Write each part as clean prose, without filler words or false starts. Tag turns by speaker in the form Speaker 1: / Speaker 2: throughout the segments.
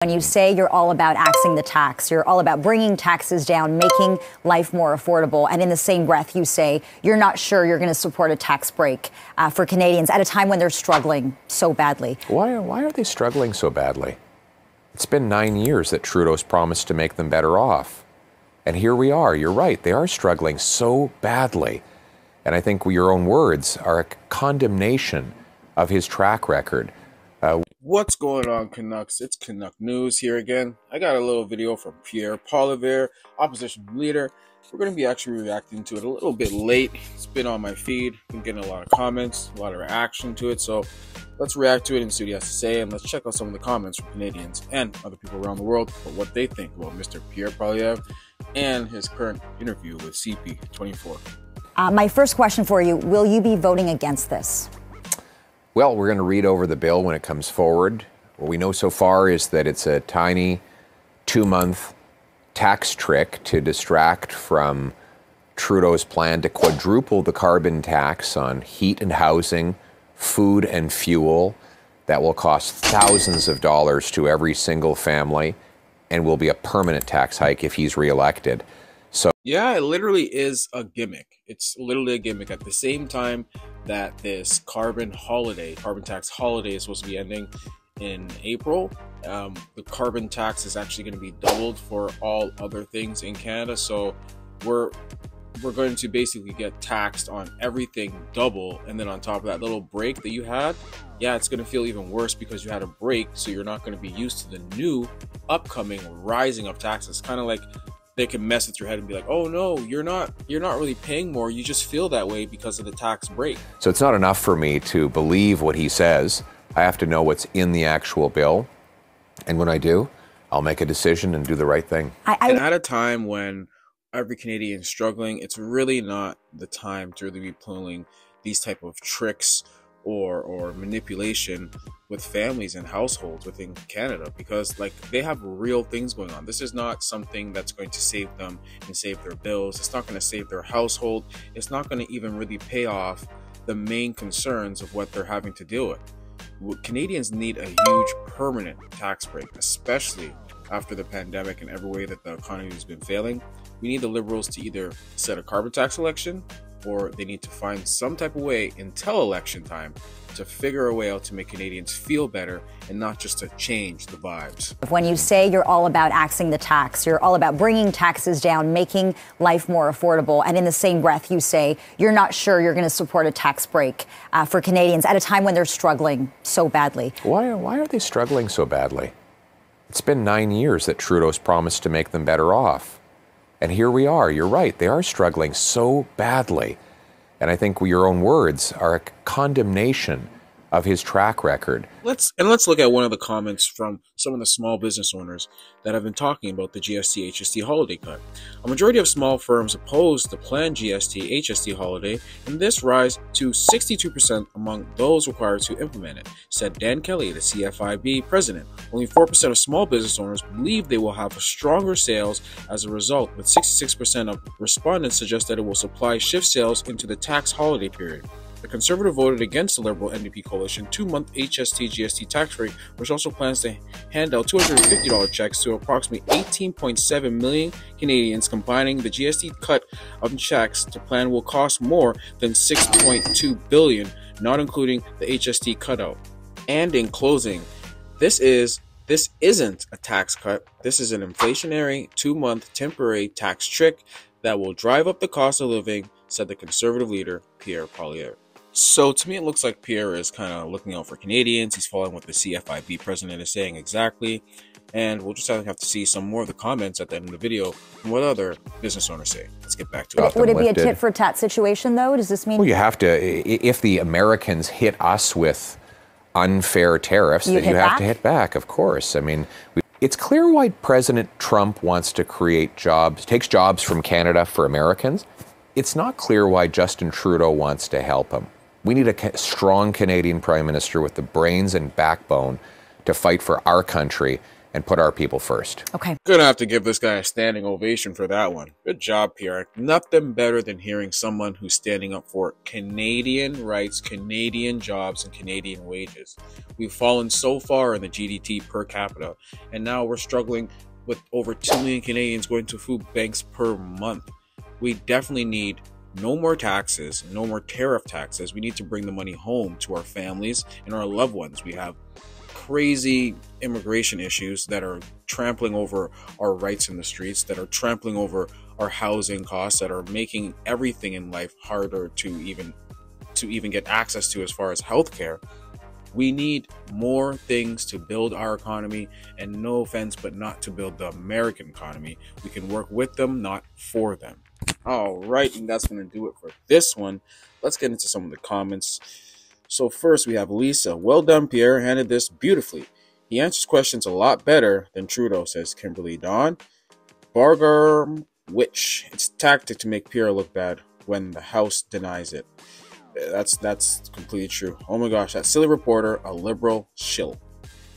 Speaker 1: When you say you're all about axing the tax, you're all about bringing taxes down, making life more affordable, and in the same breath you say you're not sure you're going to support a tax break for Canadians at a time when they're struggling so badly.
Speaker 2: Why are they struggling so badly? It's been 9 years that Trudeau's promised to make them better off. And here we are. You're right. They are struggling so badly. And I think your own words are a condemnation of his track record.
Speaker 3: What's going on, Canucks? It's Canuck News here again. I got a little video from Pierre Poilevre, opposition leader. We're going to be actually reacting to it a little bit late. It's been on my feed. Been getting a lot of comments, a lot of reaction to it. So let's react to it and see what he has to say. And let's check out some of the comments from Canadians and other people around the world about what they think about Mr. Pierre Poilevre and his current interview with CP24.
Speaker 1: My first question for you, will you be voting against this?
Speaker 2: Well, we're going to read over the bill when it comes forward. What we know so far is that it's a tiny 2-month tax trick to distract from Trudeau's plan to quadruple the carbon tax on heat and housing, food and fuel. That will cost thousands of dollars to every single family and will be a permanent tax hike if he's reelected. So
Speaker 3: yeah, it literally is a gimmick. It's literally a gimmick. At the same time that this carbon tax holiday is supposed to be ending in April, the carbon tax is actually going to be doubled for all other things in Canada. So we're going to basically get taxed on everything double, and then on top of that little break that you had, yeah, it's going to feel even worse because you had a break, so you're not going to be used to the new upcoming rising of taxes. Kind of like they can mess with your head and be like, oh no, you're not really paying more, you just feel that way because of the tax break. So
Speaker 2: it's not enough for me to believe what he says. I have to know what's in the actual bill, and when I do, I'll make a decision and do the right thing.
Speaker 3: And at a time when every Canadian is struggling, it's really not the time to really be pulling these type of tricks or manipulation with families and households within Canada, because like they have real things going on. This is not something that's going to save them and save their bills. It's not going to save their household. It's not going to even really pay off the main concerns of what they're having to deal with. Canadians need a huge permanent tax break, especially after the pandemic and every way that the economy has been failing. We need the Liberals to either set a carbon tax election, or they need to find some type of way until election time to figure a way out to make Canadians feel better and not just to change the vibes.
Speaker 1: When you say you're all about axing the tax, you're all about bringing taxes down, making life more affordable, and in the same breath you say you're not sure you're going to support a tax break for Canadians at a time when they're struggling so badly.
Speaker 2: Why are they struggling so badly? It's been 9 years that Trudeau's promised to make them better off. And here we are. You're right. They are struggling so badly. And I think your own words are a condemnation of his track record.
Speaker 3: Let's look at one of the comments from some of the small business owners that have been talking about the GST HST holiday cut. A majority of small firms opposed the planned GST HST holiday, and this rise to 62% among those required to implement it, said Dan Kelly, the CFIB president. Only 4% of small business owners believe they will have stronger sales as a result, with 66% of respondents suggest that it will supply shift sales into the tax holiday period. The Conservative voted against the Liberal NDP coalition 2-month HST-GST tax rate, which also plans to hand out $250 checks to approximately 18.7 million Canadians. Combining the GST cut of checks, the plan will cost more than $6.2 billion, not including the HST cutout. And in closing, this isn't a tax cut. This is an inflationary 2-month temporary tax trick that will drive up the cost of living, said the Conservative leader Pierre Poilevre. So to me, it looks like Pierre is kind of looking out for Canadians. He's following what the CFIB president is saying exactly. And we'll just have to see some more of the comments at the end of the video and what other business owners say. Let's get back to it.
Speaker 1: Would it be a tit-for-tat situation, though? Does this mean...
Speaker 2: Well, you have to... If the Americans hit us with unfair tariffs, then you have to hit back, of course. I mean, it's clear why President Trump wants to create jobs, takes jobs from Canada for Americans. It's not clear why Justin Trudeau wants to help him. We need a strong Canadian Prime Minister with the brains and backbone to fight for our country and put our people first.
Speaker 1: Okay.
Speaker 3: Gonna have to give this guy a standing ovation for that one. Good job, Pierre. Nothing better than hearing someone who's standing up for Canadian rights, Canadian jobs, and Canadian wages. We've fallen so far in the GDP per capita, and now we're struggling with over 2 million Canadians going to food banks per month. We definitely need no more taxes, no more tariff taxes. We need to bring the money home to our families and our loved ones. We have crazy immigration issues that are trampling over our rights in the streets, that are trampling over our housing costs, that are making everything in life harder to even get access to as far as healthcare. We need more things to build our economy, and no offense, but not to build the American economy. We can work with them, not for them. All right, and that's going to do it for this one. Let's get into some of the comments. So first we have Lisa. Well done, Pierre. Handled this beautifully. He answers questions a lot better than Trudeau, says Kimberly Dawn. Bargar Witch. It's a tactic to make Pierre look bad when the House denies it. That's completely true. Oh my gosh, that silly reporter, a liberal shill.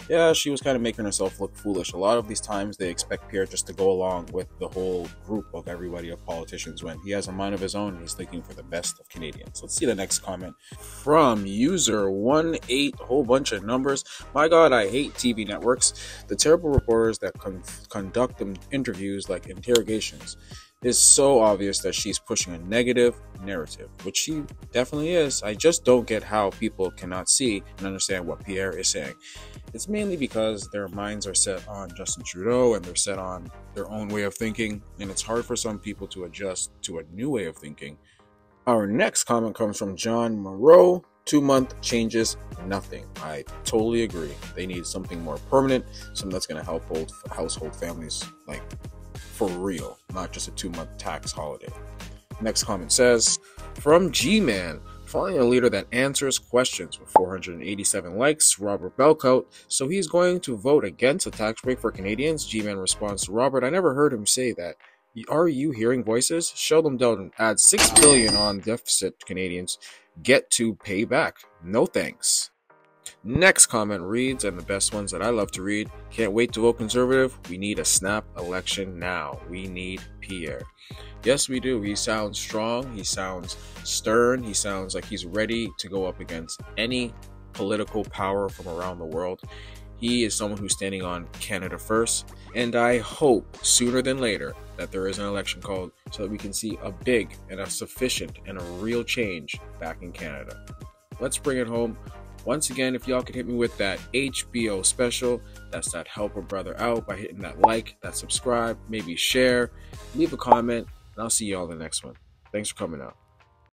Speaker 3: Yeah, she was kind of making herself look foolish. A lot of these times they expect Pierre just to go along with the whole group of everybody of politicians when he has a mind of his own and he's thinking for the best of Canadians. Let's see the next comment from user 18, a whole bunch of numbers. My God, I hate TV networks. The terrible reporters that conduct them interviews like interrogations. It's so obvious that she's pushing a negative narrative, which she definitely is. I just don't get how people cannot see and understand what Pierre is saying. It's mainly because their minds are set on Justin Trudeau and they're set on their own way of thinking, and it's hard for some people to adjust to a new way of thinking. Our next comment comes from John Moreau. 2-month changes nothing. I totally agree. They need something more permanent, something that's going to help household families like for real, not just a 2-month tax holiday. Next comment says, from G-Man, following a leader that answers questions with 487 likes, Robert Belcout, so he's going to vote against a tax break for Canadians. G-Man responds to Robert, I never heard him say that. Are you hearing voices? Sheldon Delton adds $6 billion on deficit Canadians get to pay back. No thanks. Next comment reads, and the best ones that I love to read, can't wait to vote Conservative. We need a snap election now. We need Pierre. Yes, we do. He sounds strong. He sounds stern. He sounds like he's ready to go up against any political power from around the world. He is someone who's standing on Canada first. And I hope sooner than later that there is an election called so that we can see a big and a sufficient and a real change back in Canada. Let's bring it home. Once again, if y'all can hit me with that HBO special, that's that help a brother out by hitting that like, that subscribe, maybe share, leave a comment, and I'll see y'all in the next one. Thanks for coming out.